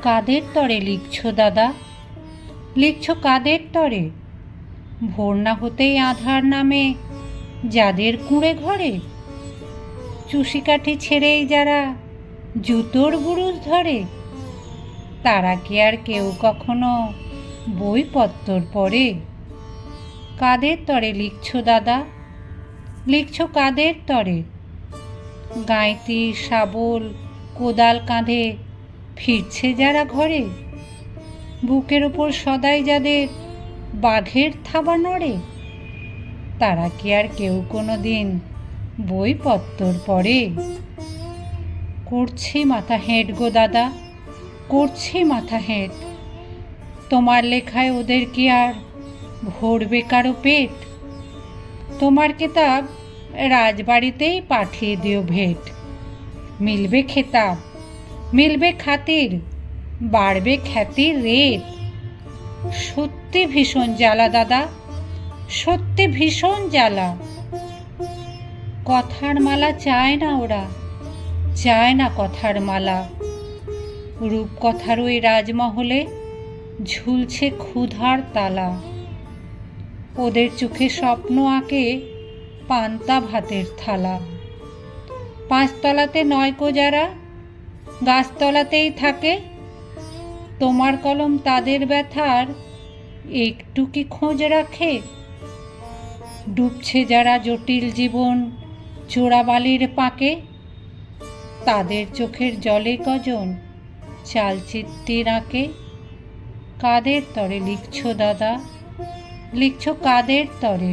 কাদের তরে লিখছো দাদা, লিখছো কাদের তরে? ভোর না হতেই আধার নামে যাদের কুঁড়ে ঘরে, চুষিকাঠি ছেড়েই যারা জুতোর বুরুজ ধরে, তারা কি আর কেউ কখনো বইপত্তর পড়ে? কাদের তরে লিখছো দাদা, লিখছো কাদের তরে? গাঁইতি শাবল কোদাল কাঁধে ফিরছে যারা ঘরে, বুকের ওপর সদাই যাদের বাঘের থাবা নড়ে, তারা কি আর কেউ কোনো দিন বইপত্তর পড়ে? করছি মাথা হেঁট গো দাদা, করছি মাথা হেঁট, তোমার লেখায় ওদের কি আর ভরবে কারো পেট? তোমার কেতাব রাজবাড়িতেই পাঠিয়ে দিও ভেট, মিলবে খেতাব, মিলবে খাতির, বাড়বে খ্যাতির রেট। সত্যি ভীষণ জ্বালা দাদা, সত্যি ভীষণ জ্বালা। কথার মালা চায় না ওরা, চায় না কথার মালা। রূপকথার ওই রাজমহলে ঝুলছে ক্ষুধার তালা। ওদের চোখে স্বপ্ন আঁকে পান্তা ভাতের থালা। পাঁচতলাতে নয়কো যারা, গাছতলাতেই থাকে, তোমার কলম তাদের ব্যথার একটু কি খোঁজ রাখে? ডুবছে যারা জটিল জীবন চোরাবালির পাকে, তাদের চোখের জলে কজন চালচিত্তির আঁকে? কাদের তরে লিখছো দাদা, লিখছো কাদের তরে?